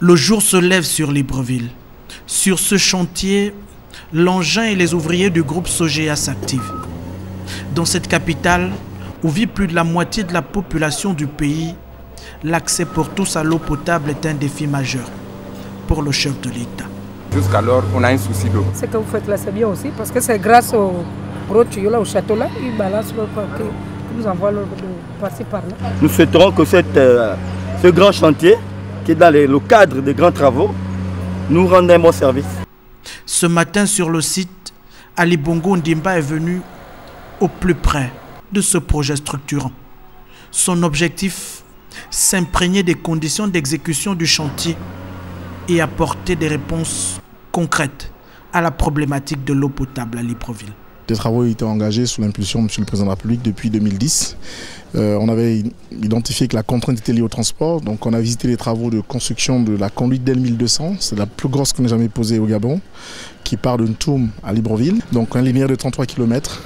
Le jour se lève sur Libreville. Sur ce chantier, l'engin et les ouvriers du groupe Sogea s'activent. Dans cette capitale, où vit plus de la moitié de la population du pays, l'accès pour tous à l'eau potable est un défi majeur pour le chef de l'État. Jusqu'alors, on a un souci d'eau. Ce que vous faites là, c'est bien aussi, parce que c'est grâce au gros tuyau là, au château là, ils balancent l'eau qui nous envoie l'eau de passer par là. Nous souhaiterons que ce grand chantier, qui est dans le cadre des grands travaux, nous rende un bon service. Ce matin sur le site, Ali Bongo Ndimba est venu au plus près de ce projet structurant. Son objectif, s'imprégner des conditions d'exécution du chantier et apporter des réponses concrètes à la problématique de l'eau potable à Libreville. Les travaux étaient engagés sous l'impulsion de M. le Président de la République depuis 2010. On avait identifié que la contrainte était liée au transport, donc on a visité les travaux de construction de la conduite d'El 1200, c'est la plus grosse qu'on ait jamais posée au Gabon, qui part de Ntoum à Libreville, donc un linéaire de 33 km.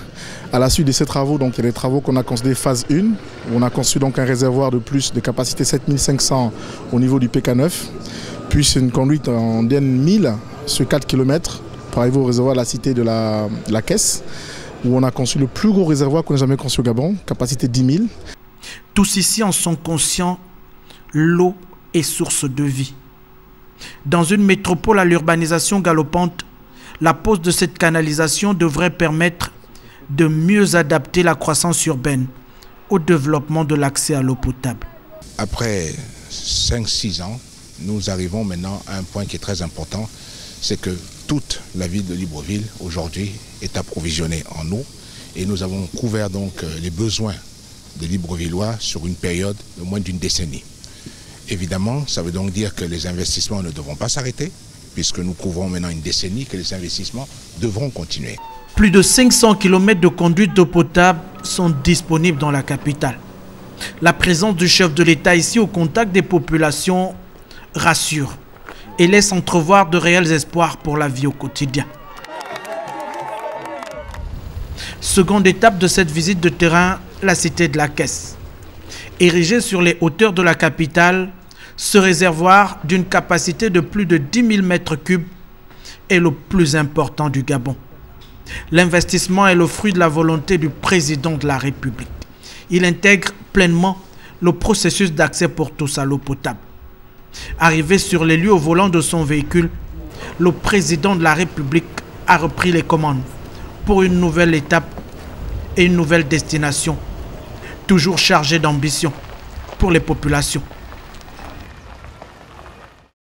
À la suite de ces travaux, donc, il y a des travaux qu'on a considérés phase 1, où on a construit donc un réservoir de plus de capacité 7500 au niveau du PK9, puis une conduite en DN 1000 sur 4 km pour arriver au réservoir de la cité de la Caisse, où on a construit le plus gros réservoir qu'on ait jamais construit au Gabon, capacité 10 000. Tous ici en sont conscients, l'eau est source de vie. Dans une métropole à l'urbanisation galopante, la pose de cette canalisation devrait permettre de mieux adapter la croissance urbaine au développement de l'accès à l'eau potable. Après 5-6 ans, nous arrivons maintenant à un point qui est très important, c'est que toute la ville de Libreville aujourd'hui est approvisionnée en eau et nous avons couvert donc les besoins des Librevillois sur une période de moins d'une décennie. Évidemment, ça veut donc dire que les investissements ne devront pas s'arrêter puisque nous couvrons maintenant une décennie, que les investissements devront continuer. Plus de 500 km de conduite d'eau potable sont disponibles dans la capitale. La présence du chef de l'État ici au contact des populations rassure et laisse entrevoir de réels espoirs pour la vie au quotidien. Seconde étape de cette visite de terrain, la cité de la Caisse. Érigé sur les hauteurs de la capitale, ce réservoir d'une capacité de plus de 10 000 m3 est le plus important du Gabon. L'investissement est le fruit de la volonté du président de la République. Il intègre pleinement le processus d'accès pour tous à l'eau potable. Arrivé sur les lieux au volant de son véhicule, le président de la République a repris les commandes pour une nouvelle étape et une nouvelle destination, toujours chargée d'ambition pour les populations.